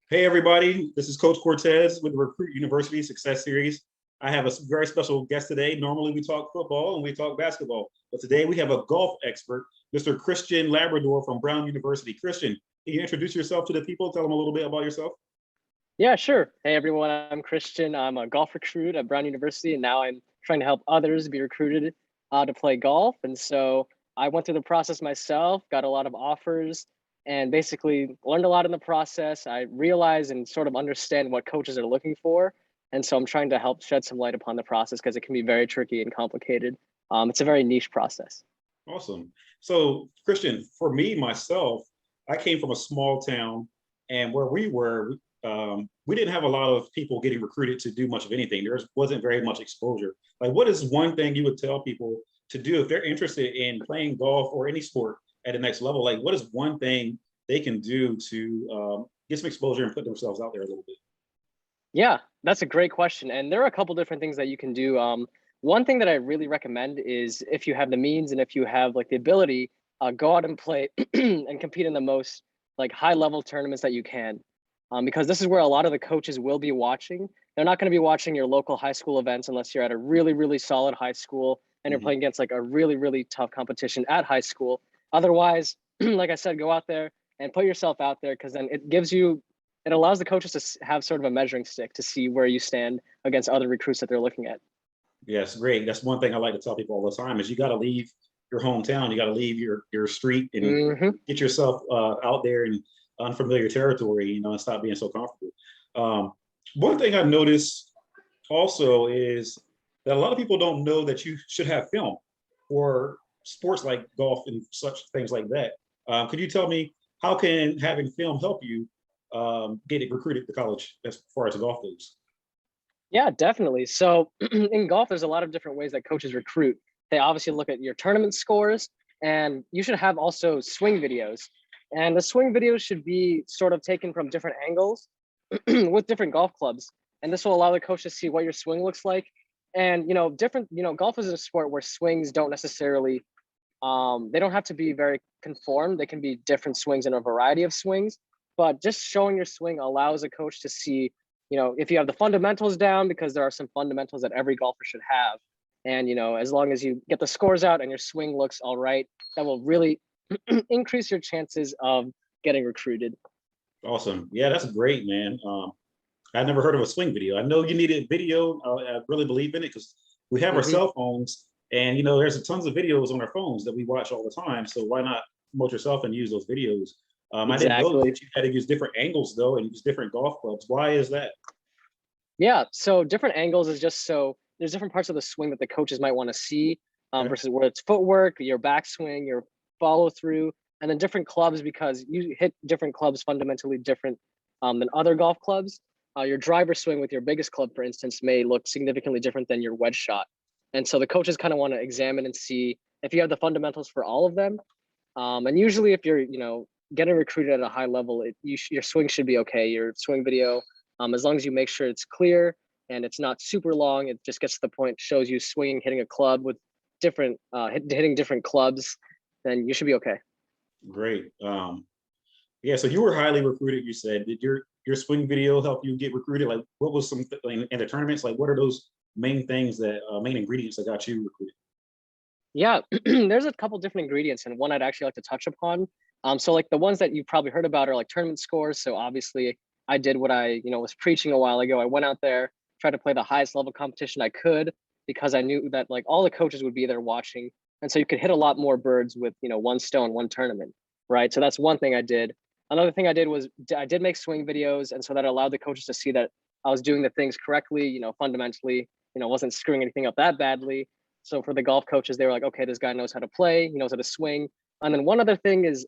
Hey everybody, this is Coach Cortez with the Recruit University Success Series. I have a very special guest today. Normally we talk football and we talk basketball, but today we have a golf expert, Mr. Christian Labrador from Brown University. Christian, can you introduce yourself to the people? Tell them a little bit about yourself. Yeah, sure. Hey, everyone. I'm Christian. I'm a golf recruit at Brown University, and now I'm trying to help others be recruited to play golf. And so I went through the process myself, got a lot of offers, and basically learned a lot in the process. I realize and sort of understand what coaches are looking for. And so I'm trying to help shed some light upon the process because it can be very tricky and complicated. It's a very niche process. Awesome. So Christian, for me, myself, I came from a small town and where we were, we didn't have a lot of people getting recruited to do much of anything. There wasn't very much exposure. Like, what is one thing you would tell people to do if they're interested in playing golf or any sport at the next level? Like, what is one thing they can do to get some exposure and put themselves out there a little bit? Yeah, that's a great question. And there are a couple different things that you can do. One thing that I really recommend is if you have the means and if you have like the ability, go out and play and compete in the most like high level tournaments that you can. Because this is where a lot of the coaches will be watching. They're not going to be watching your local high school events unless you're at a really, really solid high school and you're Mhm. playing against like a really, really tough competition at high school. Otherwise, like I said, go out there and put yourself out there because then it allows the coaches to have sort of a measuring stick to see where you stand against other recruits that they're looking at. Yes, great. That's one thing I like to tell people all the time is you got to leave your hometown, you got to leave your street and Hmm. get yourself out there in unfamiliar territory, and stop being so comfortable. Um, One thing I've noticed also is that a lot of people don't know that you should have film for sports like golf and such things like that. Could you tell me how can having film help you get it recruited to college as far as golf goes? Yeah, definitely. So in golf, there's a lot of different ways that coaches recruit. They obviously look at your tournament scores, and you should have also swing videos. And the swing videos should be sort of taken from different angles with different golf clubs. And this will allow the coach to see what your swing looks like. And, golf is a sport where swings don't necessarily, they don't have to be very conformed. They can be different swings in a variety of swings. But just showing your swing allows a coach to see if you have the fundamentals down, because there are some fundamentals that every golfer should have. And, as long as you get the scores out and your swing looks all right, that will really increase your chances of getting recruited. Awesome. Yeah, that's great, man. I never heard of a swing video. I know you needed video. I really believe in it because we have our Hmm. cell phones, and there's tons of videos on our phones that we watch all the time. So why not promote yourself and use those videos? I didn't know Exactly. that you had to use different angles though, and use different golf clubs. Why is that? Yeah. So different angles is just so there's different parts of the swing that the coaches might want to see, Okay. versus where it's footwork, your backswing, your follow through, and then different clubs because you hit different clubs fundamentally different than other golf clubs. Your driver swing with your biggest club, for instance, may look significantly different than your wedge shot. And so the coaches kind of want to examine and see if you have the fundamentals for all of them. And usually, if you're, getting recruited at a high level, your swing should be okay. Your swing video, as long as you make sure it's clear and it's not super long, it just gets to the point, shows you swinging, hitting a club with hitting different clubs, then you should be okay. Great. Yeah. So you were highly recruited. You said, did your swing video help you get recruited? Like, what was in the tournaments? Like, what are those main things that main ingredients that got you recruited? Yeah, there's a couple different ingredients, and one I'd actually like to touch upon. So like the ones that you've probably heard about are like tournament scores. So obviously, I did what I was preaching a while ago. I went out there, tried to play the highest level competition I could because I knew that like all the coaches would be there watching, and so you could hit a lot more birds with one stone, one tournament, right? So that's one thing I did. Another thing I did was I did make swing videos, and so that allowed the coaches to see that I was doing the things correctly, fundamentally, wasn't screwing anything up that badly. So for the golf coaches, they were like, okay, this guy knows how to play, he knows how to swing. And then one other thing is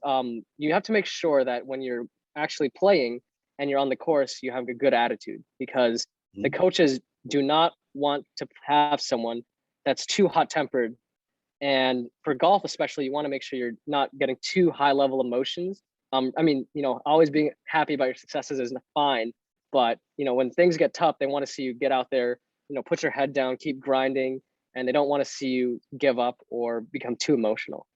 you have to make sure that when you're actually playing and you're on the course, you have a good attitude because the Mhm. coaches do not want to have someone that's too hot tempered. And for golf, especially, you want to make sure you're not getting too high level emotions. I mean, always being happy about your successes is fine. But, when things get tough, they want to see you get out there, put your head down, keep grinding, and they don't want to see you give up or become too emotional.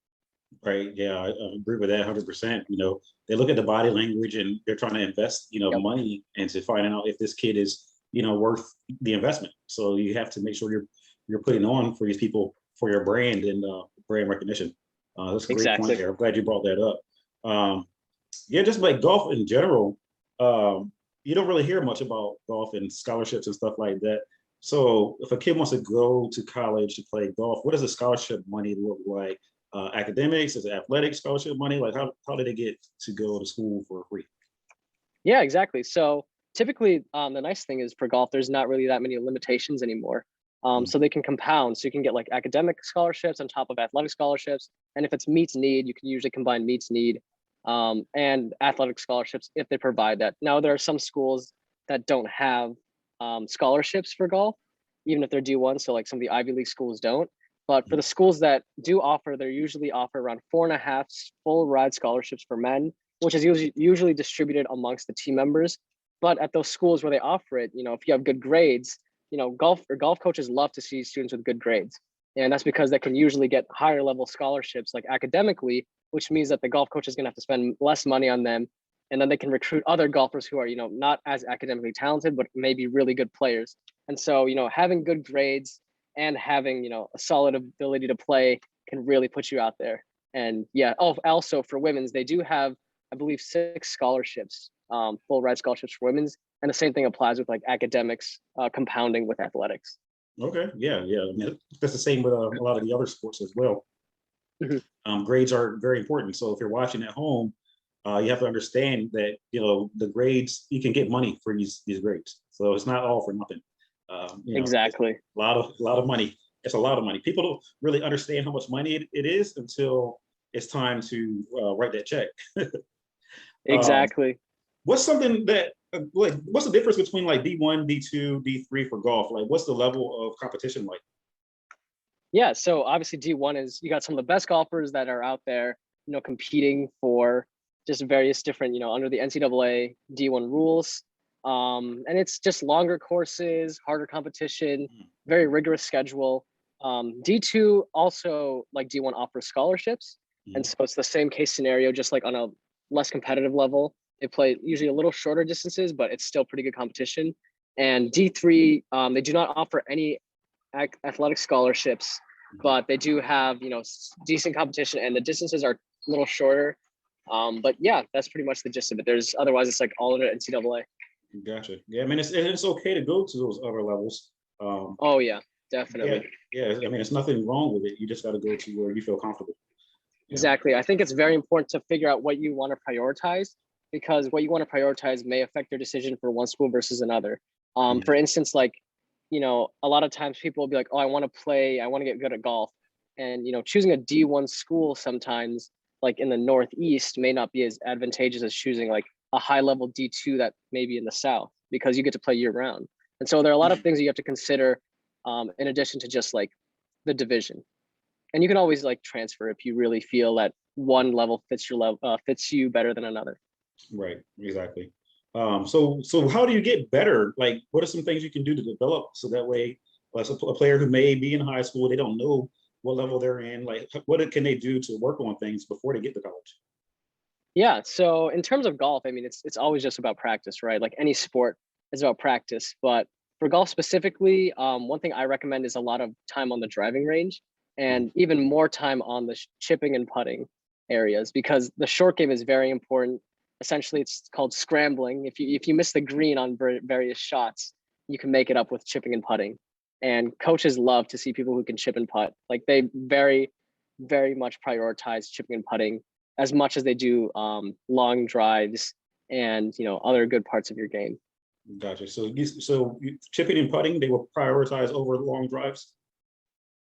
Right. Yeah, I agree with that 100%. You know, they look at the body language and they're trying to invest, Yep, money into finding out if this kid is, worth the investment. So you have to make sure you're putting on for these people for your brand and brand recognition. That's a great point exactly. there. I'm glad you brought that up. Um, yeah, just like golf in general, you don't really hear much about golf and scholarships and stuff like that. So if a kid wants to go to college to play golf, what does the scholarship money look like? Academics, is it athletic scholarship money? Like how did they get to go to school for free? Yeah, exactly. So typically, the nice thing is for golf, there's not really that many limitations anymore. Mm. So they can compound. So you can get like academic scholarships on top of athletic scholarships. And if it's meets need, you can usually combine meets need and athletic scholarships if they provide that. Now, there are some schools that don't have scholarships for golf, even if they're D1. So like some of the Ivy League schools don't. But for the schools that do offer, they usually offer around 4.5 full ride scholarships for men, which is usually distributed amongst the team members. But at those schools where they offer it, if you have good grades, golf coaches love to see students with good grades. And that's because they can usually get higher level scholarships like academically, which means that the golf coach is going to have to spend less money on them. And then they can recruit other golfers who are, not as academically talented, but maybe really good players. And so, having good grades and having, a solid ability to play can really put you out there. And yeah, also for women's, they do have, I believe, 6 scholarships, full ride scholarships for women's. And the same thing applies with like academics, compounding with athletics. Okay, yeah, yeah. I mean, that's the same with a lot of the other sports as well. Mhm. Grades are very important. So if you're watching at home, you have to understand that the grades you can get money for these grades. So it's not all for nothing. It's Exactly. a lot of money. It's a lot of money. People don't really understand how much money it is until it's time to write that check. um, Exactly. what's something that like what's the difference between like D1, D2, D3 for golf? Like what's the level of competition like? Yeah. So obviously D1 is you got some of the best golfers that are out there, competing for just various different, under the NCAA D1 rules. And it's just longer courses, harder competition, very rigorous schedule. D2 also like D1 offers scholarships. And Mhm. so it's the same case scenario, just like on a less competitive level. They play usually a little shorter distances, but it's still pretty good competition. And D3, they do not offer any athletic scholarships, but they do have decent competition, and the distances are a little shorter. But yeah, that's pretty much the gist of it. There's otherwise it's like all under NCAA. Gotcha. Yeah, I mean it's okay to go to those other levels. Um, Oh yeah, yeah, definitely. yeah. I mean, it's nothing wrong with it. You just got to go to where you feel comfortable. Yeah. Exactly. I think it's very important to figure out what you want to prioritize, because what you want to prioritize may affect your decision for one school versus another. For Mhm. instance, like, a lot of times people will be like, oh, I want to play, I want to get good at golf. And, choosing a D1 school sometimes, like in the Northeast, may not be as advantageous as choosing like a high level D2 that may be in the South, because you get to play year round. And so there are a lot of things you have to consider, in addition to just like the division. And you can always like transfer if you really feel that one level fits your level, fits you better than another. Right. Exactly. So how do you get better? Like, what are some things you can do to develop so that way, like a player who may be in high school, they don't know what level they're in. Like, what can they do to work on things before they get to college? Yeah. So in terms of golf, I mean, it's always just about practice, right? Like any sport is about practice. But for golf specifically, one thing I recommend is a lot of time on the driving range, Mhm. and even more time on the chipping and putting areas, because the short game is very important. Essentially, it's called scrambling. If you miss the green on various shots, you can make it up with chipping and putting. And coaches love to see people who can chip and putt. Like they very, very much prioritize chipping and putting as much as they do long drives and other good parts of your game. Gotcha. So chipping and putting, they will prioritize over long drives.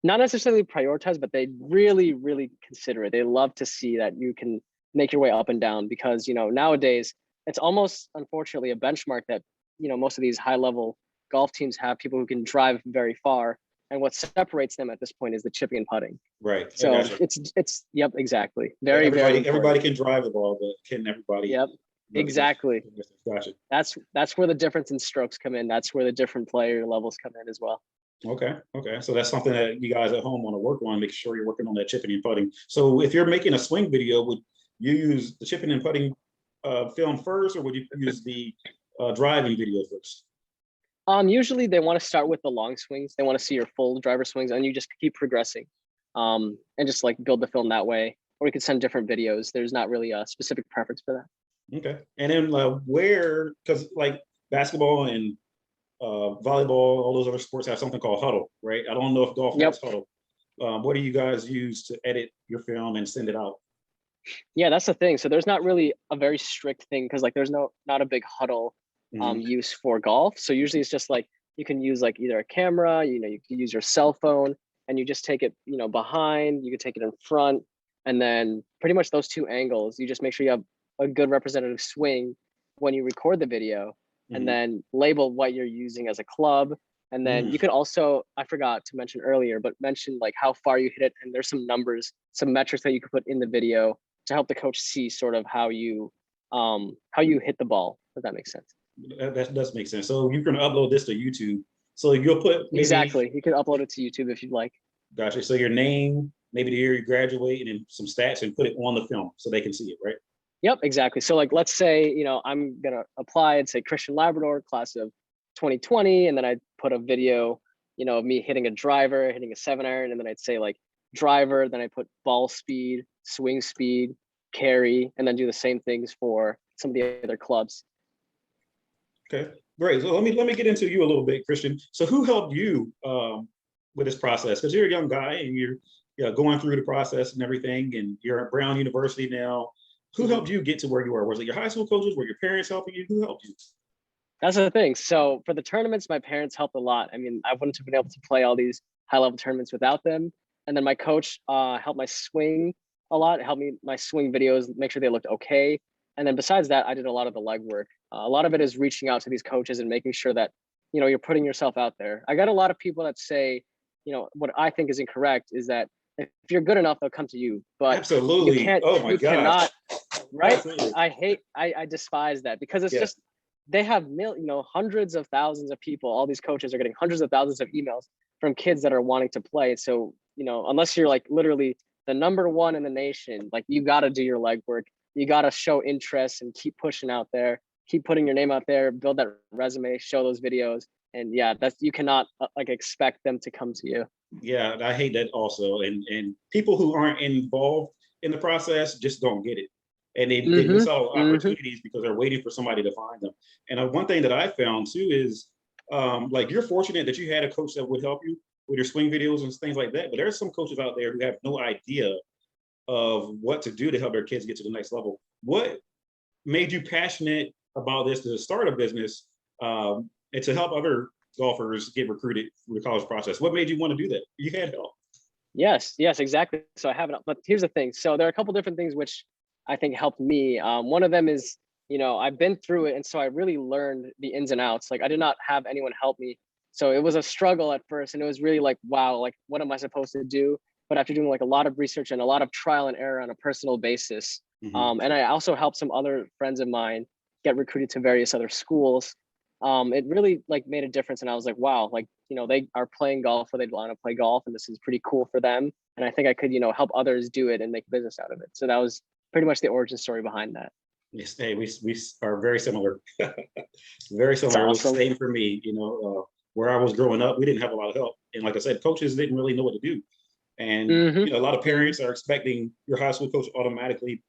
Not necessarily prioritize, but they really, really consider it. They love to see that you can make your way up and down, because nowadays it's almost unfortunately a benchmark that most of these high level golf teams have people who can drive very far, and what separates them at this point is the chipping and putting. Right. I So gotcha. it's yep, exactly, Yeah, very, very everybody important. can drive the ball, but can everybody Yep, really hit? exactly. Gotcha. That's where the difference in strokes come in. That's where the different player levels come in as well. Okay, okay. So that's something that you guys at home want to work on, make sure you're working on that chipping and putting. So if you're making a swing video, would you use the chipping and putting film first, or would you use the driving video first? Usually they want to start with the long swings. They want to see your full driver swings, and you just keep progressing, and just like build the film that way. Or you could send different videos. There's not really a specific preference for that. Okay. And then where, because like basketball and volleyball, all those other sports have something called Huddle, right? I don't know if golf Yep. has Huddle. What do you guys use to edit your film and send it out? Yeah, that's the thing. So there's not really a very strict thing because like there's not a big huddle Mhm. use for golf. So usually it's just like you can use like either a camera, you can use your cell phone and you just take it, behind, you can take it in front, and then pretty much those two angles, you just make sure you have a good representative swing when you record the video, and Mhm. then label what you're using as a club. And then Mm. you could also, I forgot to mention earlier, but mention like how far you hit it. And there's some numbers, some metrics that you could put in the video to help the coach see sort of how you hit the ball, if that makes sense. That does make sense. So you're going to upload this to YouTube. So you'll put maybe, Exactly. You can upload it to YouTube if you'd like. gotcha. So your name, maybe the year you graduate, and then some stats, and put it on the film so they can see it, right? Yep, exactly. So like let's say, I'm gonna apply and say Christian Labrador, class of 2020, and then I'd put a video, of me hitting a driver, hitting a 7-iron, and then I'd say like driver, then I put ball speed, swing speed, carry, and then do the same things for some of the other clubs. Okay, great. So let me get into you a little bit, Christian. So who helped you with this process? Because you're a young guy and you're going through the process and everything, and you're at Brown University now. Who Mhm. helped you get to where you are? Was it your high school coaches? Were your parents helping you? Who helped you? That's the thing. So for the tournaments, my parents helped a lot. I mean, I wouldn't have been able to play all these high level tournaments without them. And then my coach helped my swing a lot, helped me my swing videos, make sure they looked okay. And then besides that, I did a lot of the legwork. A lot of it is reaching out to these coaches and making sure that, you're putting yourself out there. I got a lot of people that say, what I think is incorrect is that if you're good enough, they'll come to you. But Absolutely. Oh my you gosh. cannot, right? Absolutely. I despise that because it's Yeah. just they have hundreds of thousands of people. All these coaches are getting hundreds of thousands of emails from kids that are wanting to play. So unless you're like literally the number one in the nation, like you got to do your legwork. You got to show interest and keep pushing out there, keep putting your name out there, build that resume, show those videos, and yeah, that's you cannot like expect them to come to you. Yeah, I hate that also. And people who aren't involved in the process just don't get it. And they Mm-hmm. miss out on Mm-hmm. opportunities because they're waiting for somebody to find them. And one thing that I found too is like you're fortunate that you had a coach that would help you with your swing videos and things like that. But there's some coaches out there who have no idea of what to do to help their kids get to the next level. What made you passionate about this to start a business and to help other golfers get recruited through the college process? What made you want to do that? You had help. Yes, exactly. So I haven't, but here's the thing. So there are a couple different things which I think helped me. One of them is, I've been through it. And so I really learned the ins and outs. Like I did not have anyone help me. So it was a struggle at first. And it was really like, wow, like what am I supposed to do? But after doing like a lot of research and a lot of trial and error on a personal basis, Mm-hmm. and I also helped some other friends of mine get recruited to various other schools. It really like made a difference. And I was like, wow, like, they are playing golf or they want to play golf and this is pretty cool for them. And I think I could, help others do it and make business out of it. So that was pretty much the origin story behind that. Yes, hey, we are very similar. Very It's similar. It was the awesome. same for me. Where I was growing up, we didn't have a lot of help, and like I said, coaches didn't really know what to do. And Mm-hmm. a lot of Mm-hmm. parents are expecting your high school coach automatically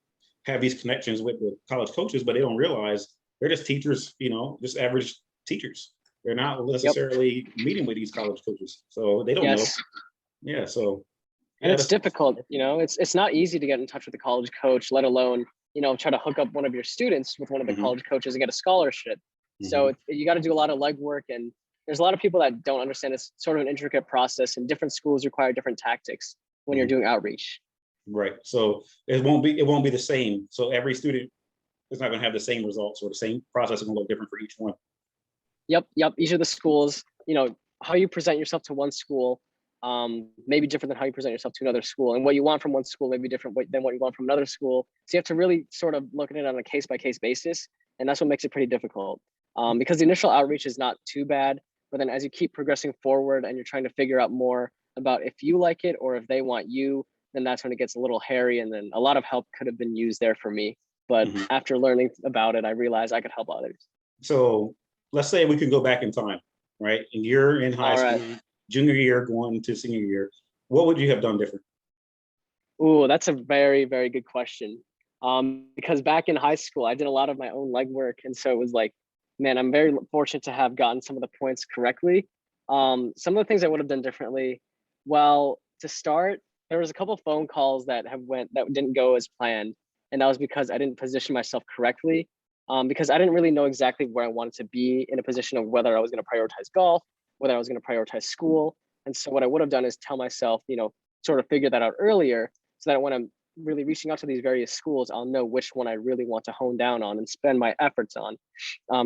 have these connections with the college coaches, but they don't realize they're just teachers. Just average teachers. They're not Yep. necessarily meeting with these college coaches, so they don't know. Yes. Yeah, so And yeah, it's that's awesome. difficult, it's not easy to get in touch with a college coach, let alone, try to hook up one of your students with one of the Hmm. college coaches and get a scholarship. So Hmm. you got to do a lot of legwork, and there's a lot of people that don't understand it's sort of an intricate process, and different schools require different tactics when you're Hmm. doing outreach. Right. So it won't be the same. So every student is not going to have the same results, or the same process is going to look different for each one. Yep. Each of the schools, how you present yourself to one school, may be different than how you present yourself to another school, and what you want from one school may be different than what you want from another school. So you have to really sort of look at it on a case by case basis, and that's what makes it pretty difficult. Because the initial outreach is not too bad, But then as you keep progressing forward and you're trying to figure out more about if you like it or if they want you, then that's when it gets a little hairy. And then a lot of help could have been used there for me. But Mhm. after learning about it, I realized I could help others. So let's say we can go back in time, right? And you're in high All right. school, junior year, going to senior year. What would you have done different? Ooh, that's a very, very good question. Because back in high school, I did a lot of my own legwork. And so it was like, man, I'm very fortunate to have gotten some of the points correctly. Some of the things I would have done differently. Well, to start, there was a couple phone calls that didn't go as planned. And that was because I didn't position myself correctly. Because I didn't really know exactly where I wanted to be in a position of whether I was going to prioritize golf, whether I was going to prioritize school. And so what I would have done is tell myself, sort of figure that out earlier so that when I'm really reaching out to these various schools, I'll know which one I really want to hone down on and spend my efforts on.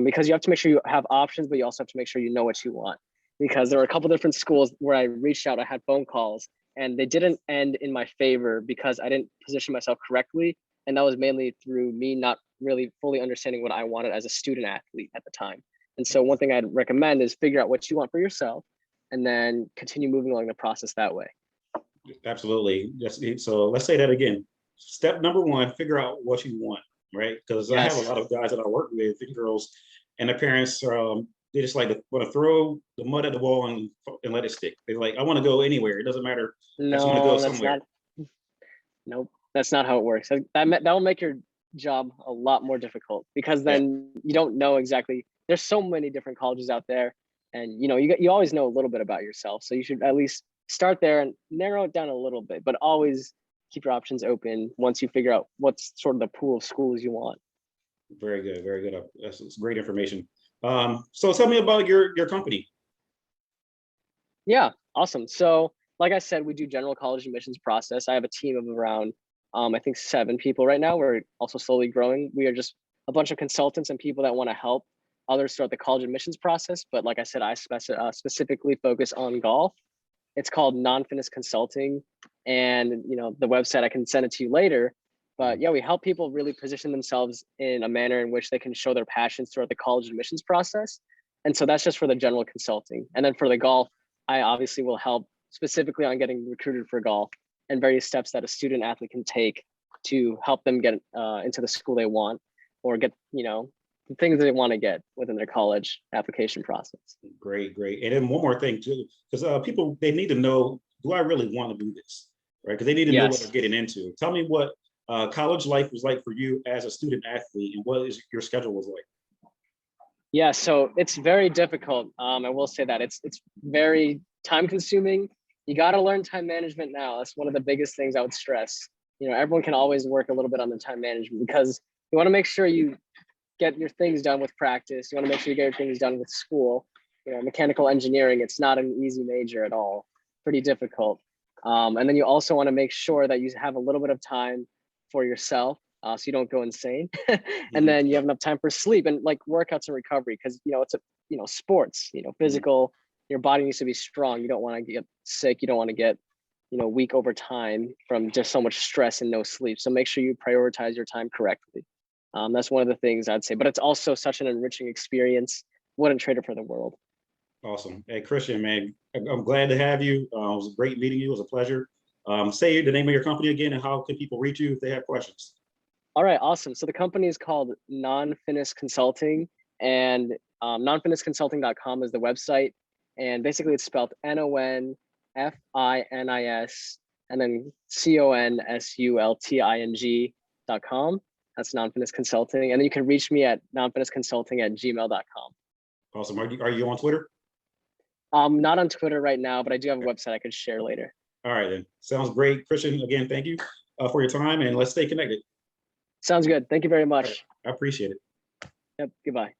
Because you have to make sure you have options, but you also have to make sure you know what you want. Because there were a couple different schools where I reached out, I had phone calls, and they didn't end in my favor because I didn't position myself correctly. And that was mainly through me not really fully understanding what I wanted as a student athlete at the time. And so one thing I'd recommend is figure out what you want for yourself and then continue moving along the process that way. Absolutely. Yes. So let's say that again. Step number one, figure out what you want, right? Because I have a Yes. lot of guys that I work with and girls, and their parents, they just like to want to throw the mud at the wall and let it stick. They're like, I want to go anywhere. It doesn't matter. I just want to go No, that's somewhere. not. Nope, that's not how it works. That will make your job a lot more difficult because Yeah. then you don't know exactly. There's so many different colleges out there, and you always know a little bit about yourself. So you should at least start there and narrow it down a little bit, but always keep your options open once you figure out what's sort of the pool of schools you want. Very good. Very good. That's great information. So tell me about your company. Yeah, awesome. So, like I said, we do general college admissions process. I have a team of around, I think 7 people right now. We're also slowly growing. We are just a bunch of consultants and people that want to help others throughout the college admissions process. But like I said, I specifically focus on golf. It's called Non-Finis Consulting, and the website I can send it to you later. But yeah, we help people really position themselves in a manner in which they can show their passions throughout the college admissions process. And so that's just for the general consulting. And then for the golf, I obviously will help specifically on getting recruited for golf and various steps that a student athlete can take to help them get into the school they want or get, the things they want to get within their college application process. Great, great. And then one more thing too, because people, they need to know, do I really want to do this? Right? Because they need to know what they're Yes. getting into. Tell me what college life was like for you as a student athlete, and what is your schedule was like. Yeah, so it's very difficult. I will say that it's very time consuming. You got to learn time management now. That's one of the biggest things I would stress. Everyone can always work a little bit on the time management because you want to make sure you get your things done with practice. You want to make sure you get your things done with school. Mechanical engineering, it's not an easy major at all. Pretty difficult. And then you also want to make sure that you have a little bit of time for yourself so you don't go insane. And Mhm, then you have enough time for sleep and like workouts and recovery because it's sports, mhm. physical. Your body needs to be strong. You don't want to get sick. You don't want to get weak over time from just so much stress and no sleep. So make sure you prioritize your time correctly. That's one of the things I'd say. But it's also such an enriching experience. Wouldn't trade it for the world. Awesome. Hey, Christian, man, I'm glad to have you. It was great meeting you. It was a pleasure. Say the name of your company again, and how can people reach you if they have questions? All right, awesome. So the company is called Non-Finis Consulting, and nonfinisconsulting.com is the website. And basically, it's spelled NONFINIS and then CONSULTING.com. That's Non-Finis Consulting. And then you can reach me at nonfinisconsulting@gmail.com. Awesome. Are you on Twitter? Not on Twitter right now, but I do have a website I could share later. All right, then. Sounds great. Christian, again, thank you for your time, and let's stay connected. Sounds good. Thank you very All right. much. I appreciate it. Yep. Goodbye.